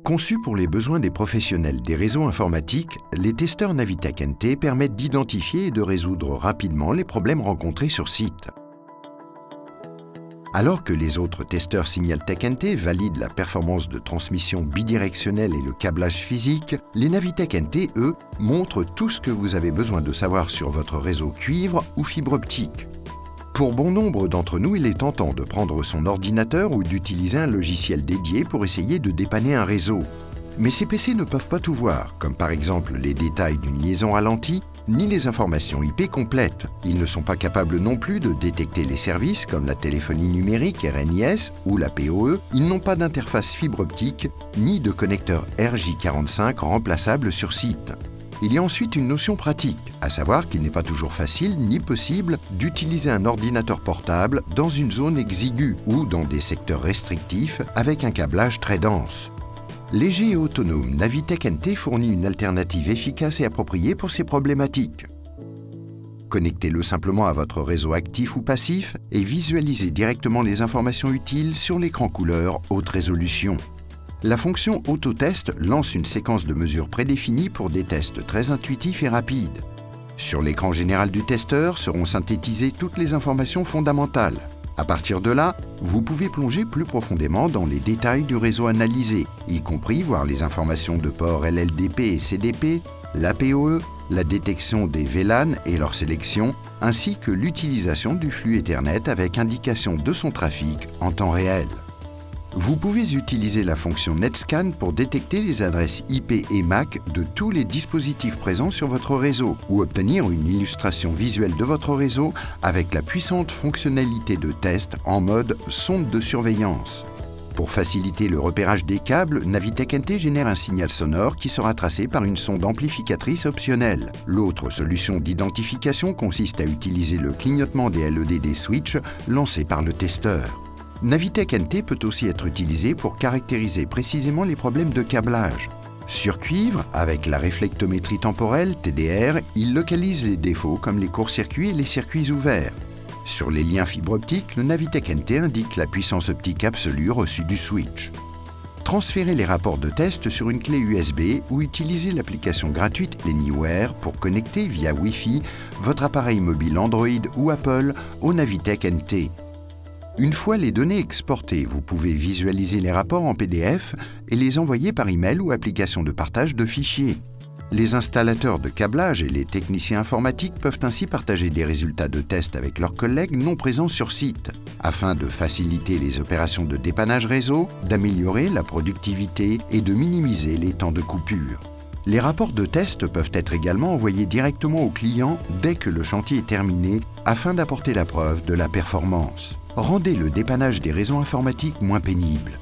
Conçus pour les besoins des professionnels des réseaux informatiques, les testeurs Navitech NT permettent d'identifier et de résoudre rapidement les problèmes rencontrés sur site. Alors que les autres testeurs Signaltech NT valident la performance de transmission bidirectionnelle et le câblage physique, les Navitech NT, eux, montrent tout ce que vous avez besoin de savoir sur votre réseau cuivre ou fibre optique. Pour bon nombre d'entre nous, il est tentant de prendre son ordinateur ou d'utiliser un logiciel dédié pour essayer de dépanner un réseau. Mais ces PC ne peuvent pas tout voir, comme par exemple les détails d'une liaison ralentie, ni les informations IP complètes. Ils ne sont pas capables non plus de détecter les services comme la téléphonie numérique RNIS ou la PoE. Ils n'ont pas d'interface fibre optique, ni de connecteur RJ45 remplaçable sur site. Il y a ensuite une notion pratique, à savoir qu'il n'est pas toujours facile ni possible d'utiliser un ordinateur portable dans une zone exiguë ou dans des secteurs restrictifs avec un câblage très dense. Léger et autonome, Navitech NT fournit une alternative efficace et appropriée pour ces problématiques. Connectez-le simplement à votre réseau actif ou passif et visualisez directement les informations utiles sur l'écran couleur haute résolution. La fonction Autotest lance une séquence de mesures prédéfinies pour des tests très intuitifs et rapides. Sur l'écran général du testeur seront synthétisées toutes les informations fondamentales. À partir de là, vous pouvez plonger plus profondément dans les détails du réseau analysé, y compris voir les informations de port LLDP et CDP, la PoE, la détection des VLAN et leur sélection, ainsi que l'utilisation du flux Ethernet avec indication de son trafic en temps réel. Vous pouvez utiliser la fonction NetScan pour détecter les adresses IP et MAC de tous les dispositifs présents sur votre réseau ou obtenir une illustration visuelle de votre réseau avec la puissante fonctionnalité de test en mode sonde de surveillance. Pour faciliter le repérage des câbles, Navitech NT génère un signal sonore qui sera tracé par une sonde amplificatrice optionnelle. L'autre solution d'identification consiste à utiliser le clignotement des LED des switches lancés par le testeur. Navitech NT peut aussi être utilisé pour caractériser précisément les problèmes de câblage. Sur cuivre, avec la réflectométrie temporelle, TDR, il localise les défauts comme les courts-circuits et les circuits ouverts. Sur les liens fibre optique, le Navitech NT indique la puissance optique absolue reçue du switch. Transférez les rapports de test sur une clé USB ou utilisez l'application gratuite Anywhere pour connecter via Wi-Fi votre appareil mobile Android ou Apple au Navitech NT. Une fois les données exportées, vous pouvez visualiser les rapports en PDF et les envoyer par email ou application de partage de fichiers. Les installateurs de câblage et les techniciens informatiques peuvent ainsi partager des résultats de tests avec leurs collègues non présents sur site, afin de faciliter les opérations de dépannage réseau, d'améliorer la productivité et de minimiser les temps de coupure. Les rapports de test peuvent être également envoyés directement au client dès que le chantier est terminé, afin d'apporter la preuve de la performance. Rendez le dépannage des réseaux informatiques moins pénible.